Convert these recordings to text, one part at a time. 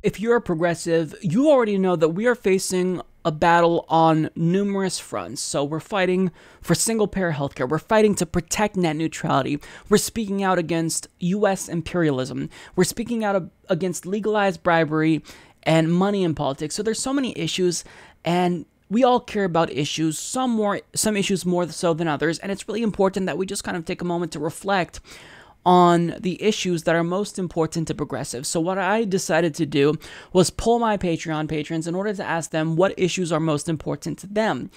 If you're a progressive, you already know that we are facing a battle on numerous fronts. So we're fighting for single-payer healthcare. We're fighting to protect net neutrality. We're speaking out against U.S. imperialism. We're speaking out against legalized bribery and money in politics. So there's so many issues, and we all care about issues, some issues more so than others, and it's really important that we just kind of take a moment to reflect on the issues that are most important to progressives. So what I decided to do was poll my Patreon patrons in order to ask them what issues are most important to them.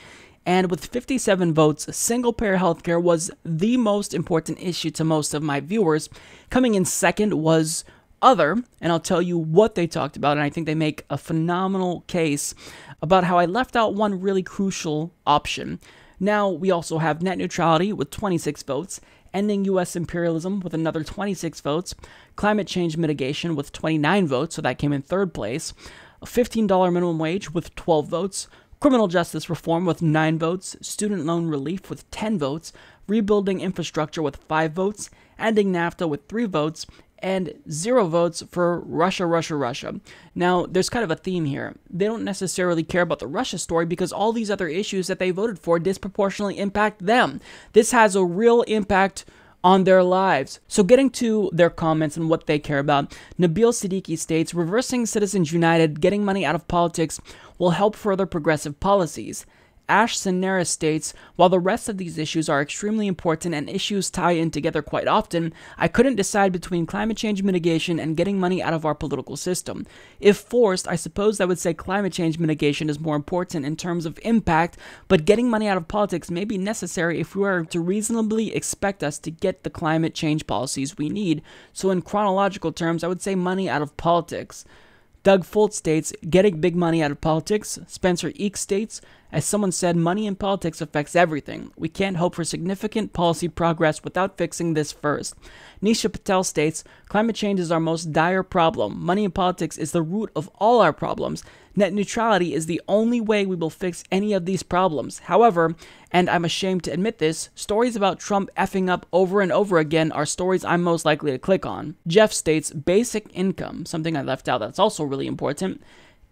And with 57 votes, single-payer healthcare was the most important issue to most of my viewers. Coming in second was other, and I'll tell you what they talked about, and I think they make a phenomenal case about how I left out one really crucial option. Now, we also have net neutrality with 26 votes, ending U.S. imperialism with another 26 votes, climate change mitigation with 29 votes, so that came in third place, a $15 minimum wage with 12 votes, criminal justice reform with 9 votes, student loan relief with 10 votes, rebuilding infrastructure with 5 votes, ending NAFTA with 3 votes, and 0 votes for Russia. Now, there's kind of a theme here. They don't necessarily care about the Russia story because all these other issues that they voted for disproportionately impact them. This has a real impact on their lives. So getting to their comments and what they care about, Nabil Siddiqui states, reversing Citizens United, getting money out of politics will help further progressive policies. Ash Sanera states, while the rest of these issues are extremely important and issues tie in together quite often, I couldn't decide between climate change mitigation and getting money out of our political system. If forced, I suppose I would say climate change mitigation is more important in terms of impact, but getting money out of politics may be necessary if we are to reasonably expect us to get the climate change policies we need. So in chronological terms, I would say money out of politics. Doug Fultz states, getting big money out of politics. Spencer Eek states, as someone said, money in politics affects everything. We can't hope for significant policy progress without fixing this first. Nisha Patel states, climate change is our most dire problem. Money in politics is the root of all our problems. Net neutrality is the only way we will fix any of these problems. However, and I'm ashamed to admit this, stories about Trump effing up over and over again are stories I'm most likely to click on. Jeff states, basic income, something I left out that's also really important.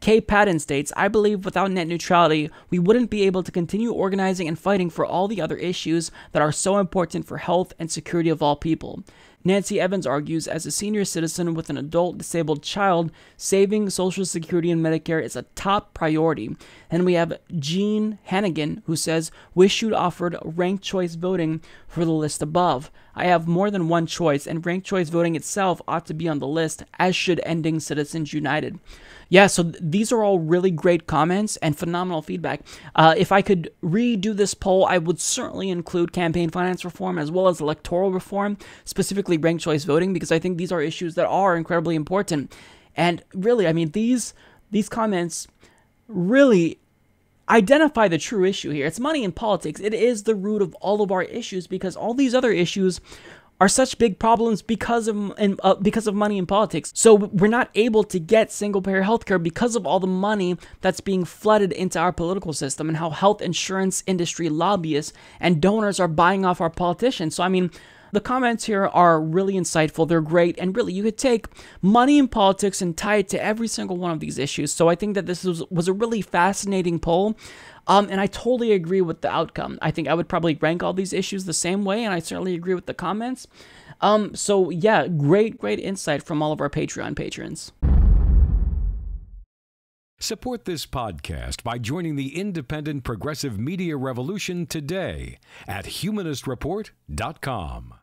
Kay Patton states, I believe without net neutrality, we wouldn't be able to continue organizing and fighting for all the other issues that are so important for health and security of all people. Nancy Evans argues, as a senior citizen with an adult disabled child, saving Social Security and Medicare is a top priority. And we have Jean Hannigan, who says, wish you'd offered ranked choice voting for the list above. I have more than one choice, and ranked choice voting itself ought to be on the list, as should ending Citizens United. Yeah, so these are all really great comments and phenomenal feedback. If I could redo this poll, I would certainly include campaign finance reform as well as electoral reform, specifically ranked choice voting, because I think these are issues that are incredibly important. And really, I mean, these comments really identify the true issue here. It's money in politics. It is the root of all of our issues because all these other issues are such big problems because of money in politics. So we're not able to get single-payer healthcare because of all the money that's being flooded into our political system and how health insurance industry lobbyists and donors are buying off our politicians. So I mean, the comments here are really insightful, they're great, and really you could take money in politics and tie it to every single one of these issues. So I think that this was a really fascinating poll, and I totally agree with the outcome. I think I would probably rank all these issues the same way, and I certainly agree with the comments. So yeah, great insight from all of our Patreon patrons. Support this podcast by joining the independent progressive media revolution today at humanistreport.com.